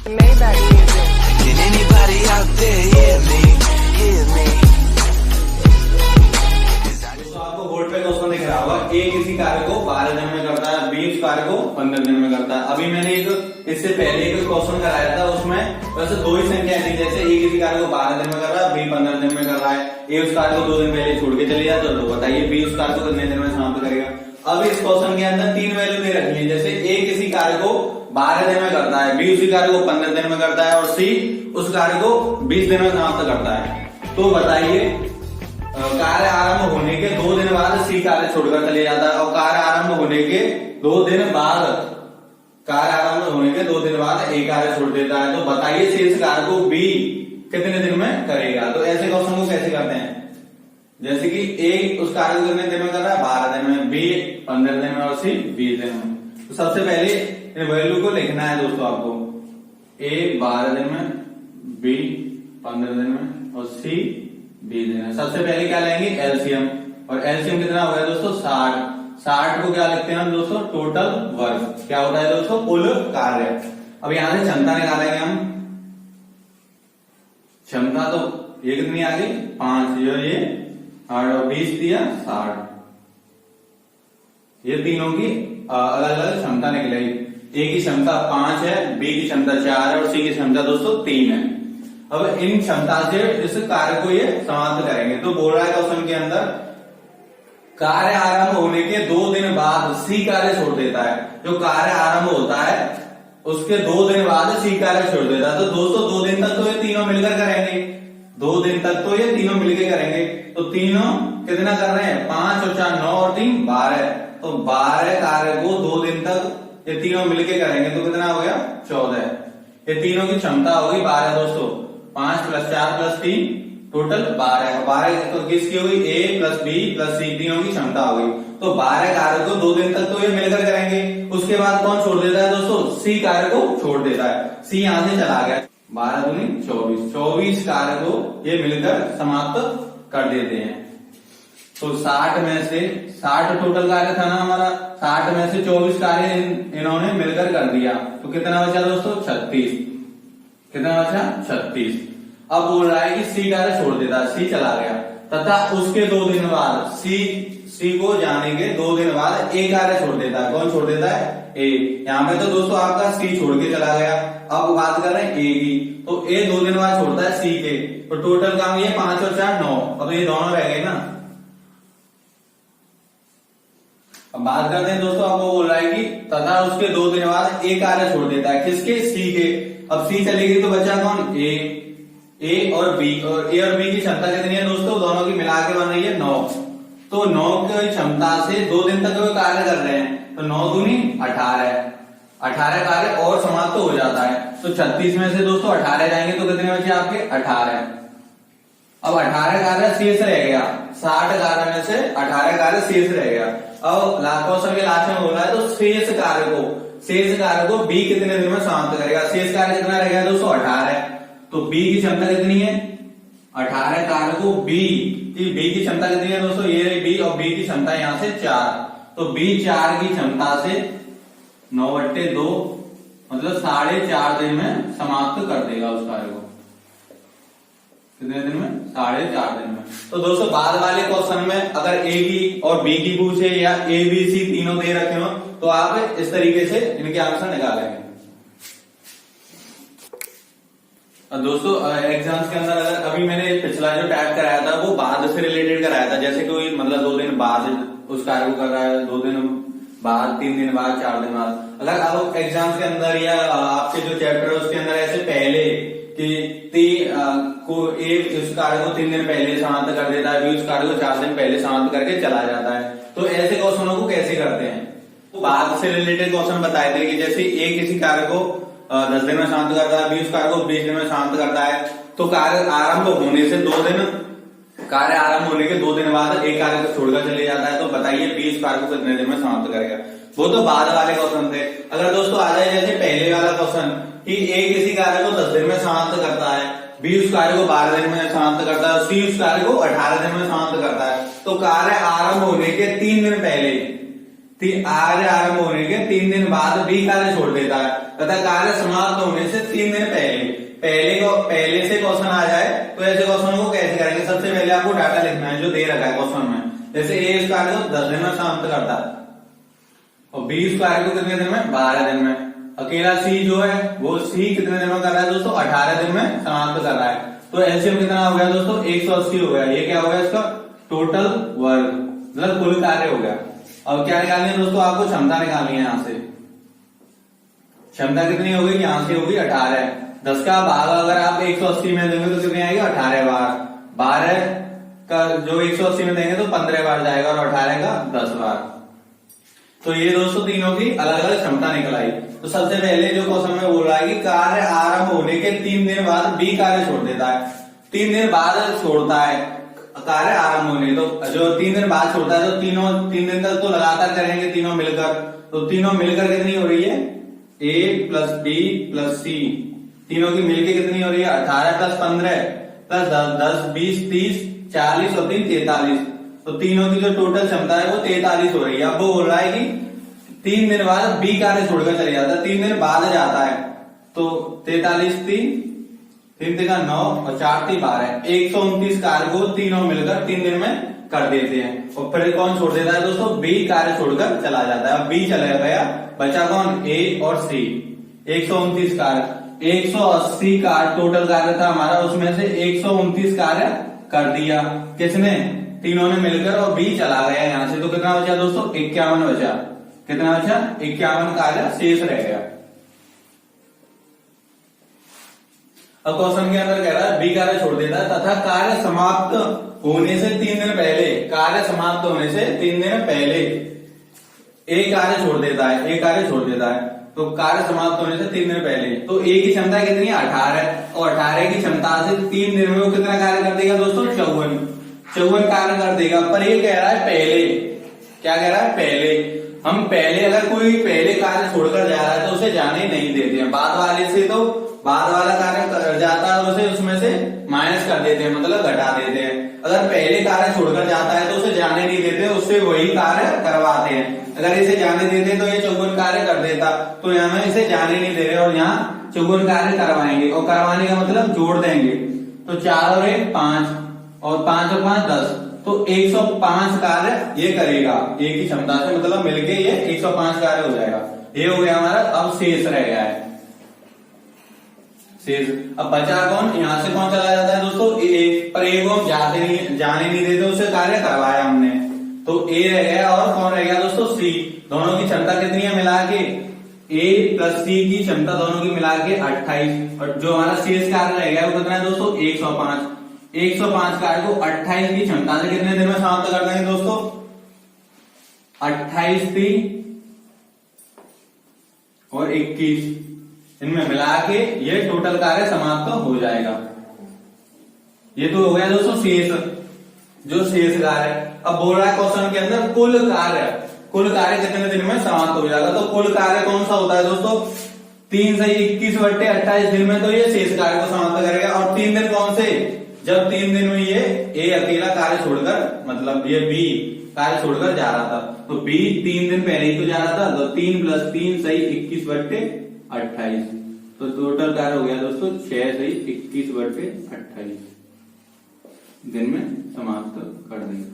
Maybach music. Can anybody out there hear me? Hear me? तो आपको board पे question दिख रहा होगा, ए किसी कार्य को 12 दिन में करता है, बी उस कार्य को 15 दिन में करता है। अभी मैंने एक इससे पहले एक क्वेश्चन कराया था, उसमें वैसे दो ही संख्या थी, जैसे ए किसी कार्य को 12 दिन में कर रहा है, बी 15 दिन में कर रहा है। ए उस कार्य को 2 दिन पहले छोड़ के चले जाते, तो बताइए बी उस कार्य को कितने दिन में समाप्त करेगा। अब इस क्वेश्चन के अंदर 3 वैल्यू दे रखी है, जैसे ए किसी कार्य को 12 दिन में करता है, बी उसी कार्य को 15 दिन में करता है और सी उस कार्य को 20 दिन में समाप्त करता है। तो बताइए कार्य आरंभ होने के 2 दिन बाद सी कार्य छोड़कर चले जाता है और कार्य आरंभ होने के 2 दिन बाद ए कार्य छोड़ देता है। तो बताइए शेष कार्य को बी कितने दिन में करेगा। तो ऐसे क्वेश्चन को कैसे करते हैं, जैसे कि ए उस कार्य को कितने दिन में कर रहा है, 12 दिन में, बी 15 दिन में और सी 20 दिन में। तो सबसे पहले इन वैल्यू को लिखना है दोस्तों आपको, ए 12 दिन में, बी 15 दिन में और सी 20 दिन में। सबसे पहले क्या लेंगे, एलसीएम, और एलसीएम कितना हो गया दोस्तों 60। 60 को क्या लिखते हैं हम दोस्तों, टोटल वर्क। क्या होता है दोस्तों, कुल कार्य। अब यहां से क्षमता निकालेंगे हम, क्षमता तो ये कितनी आ गई 5, ये 8 और 20 दिया 60। ये तीनों की अलग अलग क्षमता निकलेगी। ए की क्षमता 5 है, बी की क्षमता 4 है और सी की क्षमता दोस्तों 3 है। अब इन क्षमता से इस कार्य को ये समाप्त करेंगे। तो बोल रहा है क्वेश्चन के अंदर, कार्य आरंभ होने के 2 दिन बाद सी कार्य छोड़ देता है। जो कार्य आरंभ होता है उसके 2 दिन बाद सी कार्य छोड़ देता है। तो दोस्तों 2 दिन तक तो ये तीनों मिलकर करेंगे, 2 दिन तक तो ये तीनों मिलकर करेंगे। तो तीनों कितना कर रहे हैं, 5 और 4 9 और 3 12। तो 12 कार्य को 2 दिन तक ये तीनों मिलकर करेंगे, तो कितना हो गया 14। ये तीनों की क्षमता होगी 12 दोस्तों, 5 + 4 + 3 टोटल 12। 12 तो किसकी होगी, ए प्लस बी प्लस सी, तीनों की क्षमता होगी। तो 12 कार्य को 2 दिन तक तो ये मिलकर करेंगे। उसके बाद कौन छोड़ देता है दोस्तों, सी कार्य को छोड़ देता है। सी यहां से चला गया, 12 दूनी 24, 24 कार्य को ये मिलकर समाप्त कर देते हैं। तो 60 में से 60 टोटल कार्य था ना हमारा, 60 में से 24 कार्य इन्होंने मिलकर कर दिया। तो कितना बचा दोस्तों, 36। कितना बचा, 36। अब बोल रहा है कि सी कार्य छोड़ देता है, सी चला गया, तथा उसके 2 दिन बाद सी को जाने के 2 दिन बाद ए कार्य छोड़ देता है। कौन छोड़ देता है, ए। यहाँ पे तो दोस्तों आपका सी छोड़ के चला गया। अब बात कर रहे हैं ए की, तो ए 2 दिन बाद छोड़ता है सी के। तो टोटल काम ये 5 और 4 9। अब ये दोनों रह गए ना। अब बात करते हैं दोस्तों, आपको बोल रहा है कि तथा उसके 2 दिन बाद ए कार्य छोड़ देता है, किसके, सी के। अब सी चलेगी तो बचा कौन, ए और बी, और ए और बी की क्षमता कितनी है दोस्तों, दोनों की मिला के बन रही है 9। तो 9 की क्षमता से 2 दिन तक वो कार्य कर रहे हैं, तो 9 दूनी 18, 18 कार्य और समाप्त हो जाता है। तो 36 में से दोस्तों 18 जाएंगे तो कितने बचे आपके, 18। अब 18 कार्य शेष रह गया, 60 कार्य में से 18 कार्य शेष रह गया। अब क्वेश्चन के लास्ट में बोला है, तो शेष कार्य को बी कितने दिन में समाप्त करेगा। शेष कार्य कितना रह गया दोस्तों, 18। तो बी की क्षमता कितनी है, 18 कार्य को बी की क्षमता कितनी है दोस्तों, ये बी, और बी की क्षमता यहां से 4। तो बी 4 की क्षमता से 9/2 मतलब 4.5 दिन में समाप्त कर देगा उस कार्य को। कितने दिन में, 4.5 दिन में। तो दोस्तों बाद वाले क्वेश्चन में अगर ए की और बी की पूछे या ए बी सी तीनों दे रखे हो, तो आप इस तरीके से इनके आंसर निकालेंगे। दोस्तों एग्जाम्स के अंदर अगर अभी मैंने पिछला जो टाइप कराया था वो बाद से रिलेटेड कराया था, जैसे कोई मतलब 2 दिन बाद उस कार्य को कर रहा है, 2 दिन बाद, 3 दिन बाद, 4 दिन बाद। अगर आप एग्जाम्स के अंदर या आपके जो चैप्टर है उसके अंदर ऐसे पहले कि उस कार्य को 3 दिन पहले समाप्त कर देता है, उस कार्य को 4 दिन पहले समाप्त करके चला जाता है, तो ऐसे क्वेश्चनों को कैसे करते हैं। तो बाद से रिलेटेड क्वेश्चन बताए थे कि जैसे ए किसी कार्य को 10 दिन में शांत करता है, 20 कार्य को 20 दिन में शांत करता है। तो कार्य आरंभ होने से 2 दिन, कार्य आरंभ होने के 2 दिन बाद एक कार्य को छोड़कर चले जाता है। तो बताइए 20 कार्य को कितने दिन में समाप्त करेगा। वो तो बाद वाले क्वेश्चन थे। अगर दोस्तों आ जाए जैसे पहले वाला क्वेश्चन कि ए किसी कार्य को 10 दिन में समाप्त करता है, बी उस कार्य को 12 दिन में समाप्त करता है, सी उस कार्य को 18 दिन में समाप्त करता है। तो कार्य आरंभ होने के 3 दिन पहले कार्य आरंभ होने के 3 दिन बाद बी कार्य छोड़ देता है तथा कार्य समाप्त होने से 3 दिन पहले से क्वेश्चन आ जाए तो ऐसे क्वेश्चन को कैसे करेंगे। सबसे पहले आपको डाटा लिखना है जो दे रखा है क्वेश्चन में। जैसे ए इस कार्य को 10 दिन में समाप्त करता है और बी इस कार्य को कितने दिन में, 12 दिन में। अकेला सी जो है वो सी कितने दिन में कर रहा है दोस्तों, 18 दिन में समाप्त कर रहा है। तो एलसीएम कितना हो गया दोस्तों, 180 हो गया। ये क्या हो गया इसका टोटल वर्क, मतलब कुल कार्य हो गया। अब क्या निकालनी है दोस्तों, आपको क्षमता निकालनी है। यहाँ से क्षमता कितनी होगी, यहाँ से होगी 18। 10 का भाग अगर आप 180 में देंगे तो कितनी आएगी, 18 बार। 12 का जो 180 में देंगे तो 15 बार जाएगा और 18 का 10 बार। तो ये दोस्तों तीनों की अलग अलग क्षमता निकल आई। तो सबसे पहले जो क्वेश्चन में बोल रहा है कि कार्य आरंभ होने के 3 दिन बाद बी कार्य छोड़ देता है। 3 दिन बाद छोड़ता है कार्य आरंभ होने, तो जो 3 दिन बाद छोड़ता है तो 3 दिन तक तो लगातार करेंगे तीनों मिलकर। तो तीनों मिलकर कितनी हो रही है, ए प्लस बी प्लस सी, तीनों की मिलकर कितनी हो रही है, 18 प्लस 15 प्लस 10 20 30 40 और 3 43। तो तीनों की जो टोटल क्षमता है वो 43 हो रही है। अब वो बोल रहा है कि 3 दिन बाद बी कार्य छोड़कर चले जाता है, 3 दिन बाद जाता है। तो 43 3 का 9 और 4 3 12, 129 कार्य को तीनों मिलकर 3 दिन में कर देते हैं। और फिर कौन छोड़ देता है दोस्तों, बी कार्य छोड़कर चला जाता है। अब बी चला गया, बचा कौन, ए और सी। 129 कार्य, 180 कार्य टोटल कार्य था हमारा, उसमें से 129 कार्य कर दिया किसने, तीनों ने मिलकर, और बी चला गया यहाँ से। तो कितना बचा दोस्तों, 51 बचा। कितना बचा, 51 कार्य शेष रह गया। अब क्वेश्चन के अंदर कह रहा है बी कार्य छोड़ देता है तथा कार्य समाप्त होने से 3 दिन पहले, कार्य समाप्त होने से 3 दिन पहले ए कार्य छोड़ देता है, ए कार्य छोड़ देता है। तो कार्य समाप्त होने से 3 दिन पहले, तो ए की क्षमता कितनी है, 18, और 18 की क्षमता से 3 दिन में वो कितना कार्य कर देगा दोस्तों, 54 कार्य कर देगा। पर ये कह रहा है पहले, क्या कह रहा है, पहले। हम पहले अगर कोई पहले कार्य छोड़कर जा रहा है तो उसे जाने नहीं देते हैं। बाद वाले से तो बाद वाला कार्य जाता है उसे उसमें से माइनस कर देते हैं, मतलब घटा देते हैं। अगर पहले कार्य छोड़कर जाता है तो उसे जाने नहीं देते, उससे वही कार्य करवाते हैं। अगर इसे जाने देते तो ये 54 कार्य कर देता, तो यहाँ इसे जाने नहीं दे रहे और यहाँ 54 कार्य करवाएंगे। और करवाने का मतलब जोड़ देंगे, तो 4 और 1 5 और 5 और 5 10, तो 105 कार्य ये करेगा ए की क्षमता से, मतलब मिलके ये 105 कार्य हो जाएगा। ये हो गया हमारा। अब शेष रह गया है, शेष। अब बचा कौन, यहां से कौन चला जाता है दोस्तों, ए। पर ए को हम जाने नहीं देते, उसे कार्य करवाया हमने, तो ए रह गया। और कौन रह गया दोस्तों, सी। दोनों की क्षमता कितनी है मिला के, ए प्लस सी की क्षमता दोनों की मिला के 28। और जो हमारा शेष कार्य रह गया वो कितना है दोस्तों, 105। 105 कार्य को 28 की क्षमता से कितने दिन में समाप्त कर देंगे दोस्तों, 28 3 और 21, इनमें मिला के ये टोटल कार्य समाप्त हो जाएगा। ये तो हो गया दोस्तों शेष, जो शेष कार्य। अब बोल रहा है क्वेश्चन के अंदर कुल कार्य कितने दिन में समाप्त हो जाएगा। तो कुल कार्य कौन सा होता है दोस्तों, 3 से 21/28 दिन में तो ये शेष कार्य को समाप्त करेगा। और 3 दिन कौन से, जब 3 दिन में ये ए अकेला कार्य छोड़कर, मतलब ये बी कार्य छोड़कर जा रहा था, तो बी 3 दिन पहले ही तो जा रहा था, तो 3 + 3 सही 21/28, तो टोटल कार्य हो गया दोस्तों 6 सही 21/28 दिन में समाप्त कर देंगे।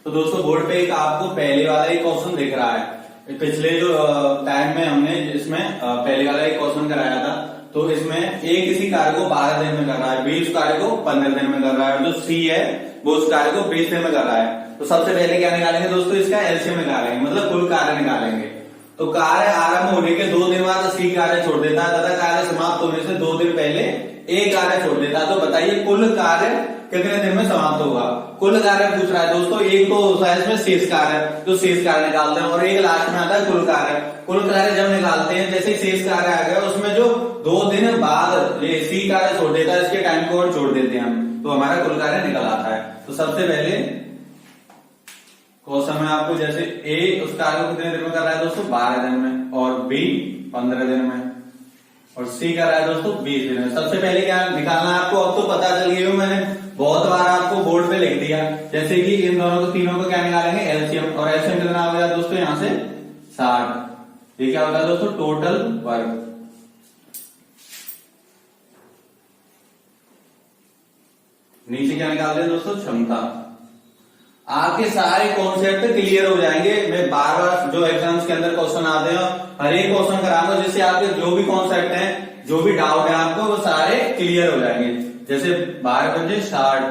तो दोस्तों बोर्ड पे एक आपको पहले वाला ही क्वेश्चन दिख रहा है। पिछले जो टाइम में हमने इसमें पहले वाला एक क्वेश्चन कराया था, तो इसमें ए किसी कार्य को 12 दिन में कर रहा है, बी उस कार्य को 15 दिन में कर रहा है, और जो सी है वो उस कार्य को 20 दिन में कर रहा है। तो सबसे पहले क्या निकालेंगे दोस्तों, इसका एलसीएम निकालेंगे, मतलब कुल कार्य निकालेंगे। तो कार्य आरंभ होने के 2 दिन बाद सी कार्य छोड़ देता है तथा कार्य समाप्त होने से 2 दिन पहले ए कार्य छोड़ देता है। तो बताइए कुल कार्य कितने दिन में समाप्त होगा। कुल कार्य पूछ रहा है दोस्तों, एक तो होता है इसमें शेष कार्य, जो शेष कार्य निकालते हैं, और एक लास्ट में आता है कुल कार्य। कुल कार्य जब निकालते हैं, जैसे शेष कार्य आ गया, उसमें जो 2 दिन बाद ये सी कार्य छोड़ देता है, इसके टाइम को और छोड़ देते हैं हम, तो हमारा कुल कार्य निकल आता है। तो सबसे पहले क्वेश्चन में आपको जैसे ए उस कार्य को कितने दिन में कर रहा है दोस्तों, 12 दिन में, और बी 15 दिन में। और सी कर रहा है दोस्तों 20 दिन में। सबसे पहले क्या निकालना है आपको, अब तो पता चल गई हो, मैंने बहुत बार आपको बोर्ड पे लिख दिया। जैसे कि इन दोनों को तीनों को क्या निकालेंगे, एलसीएम, और एलसीएम कितना हो गया दोस्तों यहाँ से 60। ये क्या होता है दोस्तों, टोटल वर्क। नीचे क्या निकाल रहे हैं दोस्तों, क्षमता। आपके सारे कॉन्सेप्ट क्लियर हो जाएंगे। मैं बार बार जो एग्जाम्स के अंदर क्वेश्चन आते हैं हर एक क्वेश्चन कराऊंगा, जिससे आपके जो भी कॉन्सेप्ट हैं, जो भी डाउट है आपको, वो सारे क्लियर हो जाएंगे। जैसे 12 पंजे 60,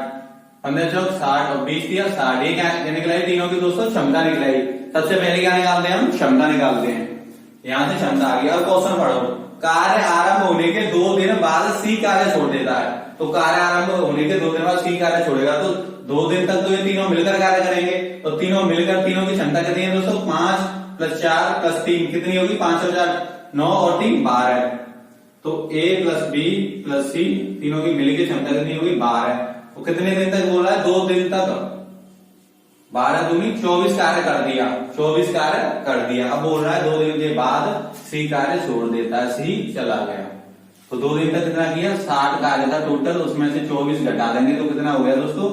15 चौक 60 और 20 दिया 60। ये क्या निकलाई, तीनों की दोस्तों क्षमता निकलाई। सबसे पहले क्या निकालते हैं हम, क्षमता निकालते हैं। यहां से क्षमता आ गया। अब क्वेश्चन पढ़ो, कार्य आरंभ होने के 2 दिन बाद सी कार्य छोड़ देता है। तो कार्य आरंभ होने के 2 दिन बाद सी कार्य छोड़ेगा, तो 2 दिन तक तो ये तीनों मिलकर कार्य करेंगे। तो तीनों मिलकर, तीनों की क्षमता कितनी है दोस्तों, 5 + 4 + 3 कितनी होगी, 5 और 4 9 और 3 12। तो A + B + C तीनों की मिलकर क्षमता कितनी होगी, 12। तो कितने दिन तक बोल रहा है, 2 दिन तक 12 दूनी 24 कार्य कर दिया, 24 कार्य कर दिया। अब बोल रहा है 2 दिन के बाद सी कार्य छोड़ देता है, सी चला गया। तो 2 दिन तक कितना किया, 60 कार्य था टोटल, उसमें से 24 घटा देंगे तो कितना हो गया दोस्तों,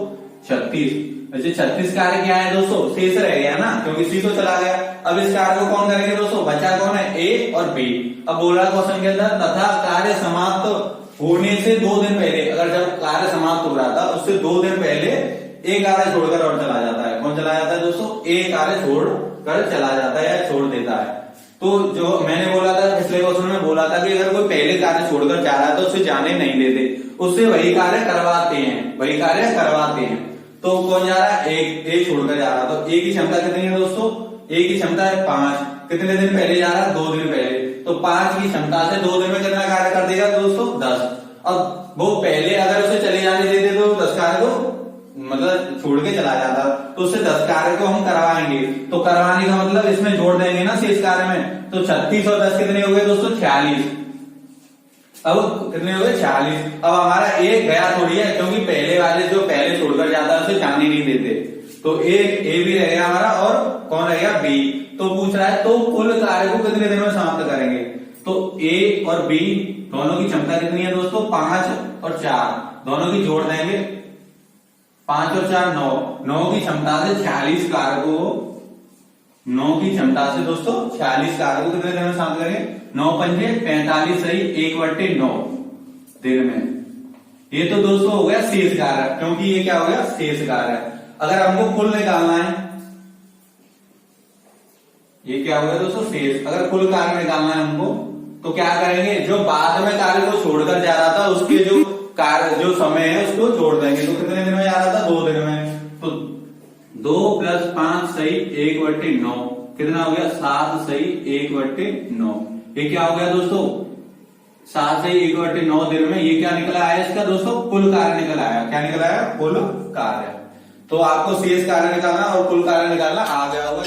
36। वैसे 36 कार्य क्या है दोस्तों, शेष रह गया ना, क्योंकि सी तो चला गया। अब इस कार्य को कौन करेंगे दोस्तों, बचा कौन है, ए और बी। अब बोल रहा है क्वेश्चन के अंदर, तथा कार्य समाप्त होने से 2 दिन पहले, अगर जब कार्य समाप्त हो रहा था उससे 2 दिन पहले एक कार्य छोड़कर और चला जाता है। कौन चला जाता है दोस्तों, एक कार्य छोड़कर चला जाता है या छोड़ देता है। तो जो मैंने बोला था पिछले क्वेश्चन में, बोला था कि अगर कोई पहले कार्य छोड़कर जा रहा है तो उसे जाने नहीं देते, उससे वही कार्य करवाते हैं, वही कार्य करवाते हैं। तो कौन जा रहा है, एक छोड़कर जा रहा है। तो ए की क्षमता कितनी है दोस्तों, ए की क्षमता है 5। कितने दिन पहले जा रहा है, 2 दिन पहले। तो 5 की क्षमता से 2 दिन में कितना कार्य कर देगा दोस्तों, 10। अब वो पहले अगर उसे चले जाने देते तो 10 कार्य को मतलब छोड़ के चला जाता, तो उससे 10 कार्य को हम करवाएंगे। तो करवाने का मतलब इसमें जोड़ देंगे ना शेष कार्य में। तो 36 और 10 कितने हो गए दोस्तों, 46। अब कितने हो गए, 46। अब हमारा एक गया थोड़ी है, क्योंकि पहले वाले जो पहले छोड़कर जाता है उसे जाने नहीं देते। तो एक ए भी रह गया हमारा, और कौन रह गया, बी। तो पूछ रहा है तो कुल कार्य को कितने दिन में समाप्त करेंगे। तो ए और बी दोनों की क्षमता कितनी है दोस्तों, 5 और 4 दोनों की जोड़ देंगे। 5 और 4 9, 9 की क्षमता से 46 कार्य को, 9 की क्षमता से दोस्तों 46 कार्य को कितने दिन में समाप्त करेंगे, 9 पंजे 45 सही 1/9 दिन में। ये तो दोस्तों हो गया शेष कार्य, क्योंकि ये क्या हो गया, शेष कार्य। अगर हमको कुल निकालना है, ये क्या हो गया दोस्तों, शेष। अगर कुल कार्य निकालना है हमको, तो क्या करेंगे, जो बाद में कार्य को छोड़कर जा रहा था उसके जो कार्य जो समय है उसको जोड़ देंगे। तो कितने दिन में जा रहा था, 2 दिन में। तो 2 + 5 सही 1/9 कितना हो गया, 7 सही 1/9। ये क्या हो गया दोस्तों, 7 सही 1/9 दिन में। ये क्या निकला आया इसका दोस्तों, कुल कार्य निकल आया। क्या निकल आया, कुल कार्य। तो आपको शेष कार्य निकालना और कुल कार्य निकालना आ गया होगा।